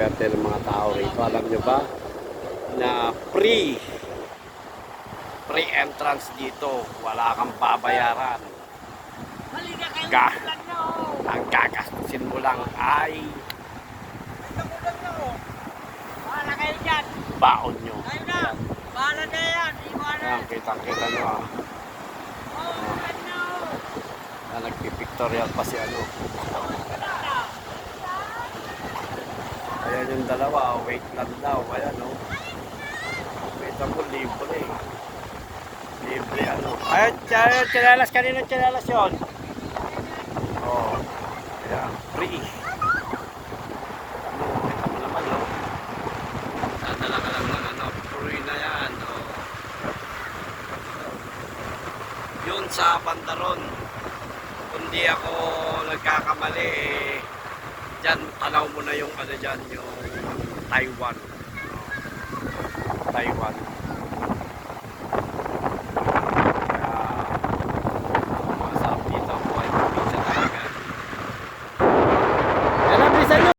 napakaswerte ng mga tao rito. Alam nyo ba na free entrance dito, wala kang babayaran. Ang gagastusin mo lang ay Bahala kayo dyan. baon nyo. Ayun na. Bahala na yan. Ayan, kitang-kita nyo ah. Nagpipictorial pa si ano. Ayan yung dalawa, wait lang daw. Ayan o. Wait lang po, libre eh. Libre ano. Ayan, chinelas, kanino chinelas yun? Oh, ayan, free. Ano, kita mo naman no. Dadala ka lang ng ano, free na yan. Oh. Yun sa Bandaron. Kundi ako nagkakamali eh. Diyan, tanaw mo na yung ano dyan, yung Taiwan. Taiwan.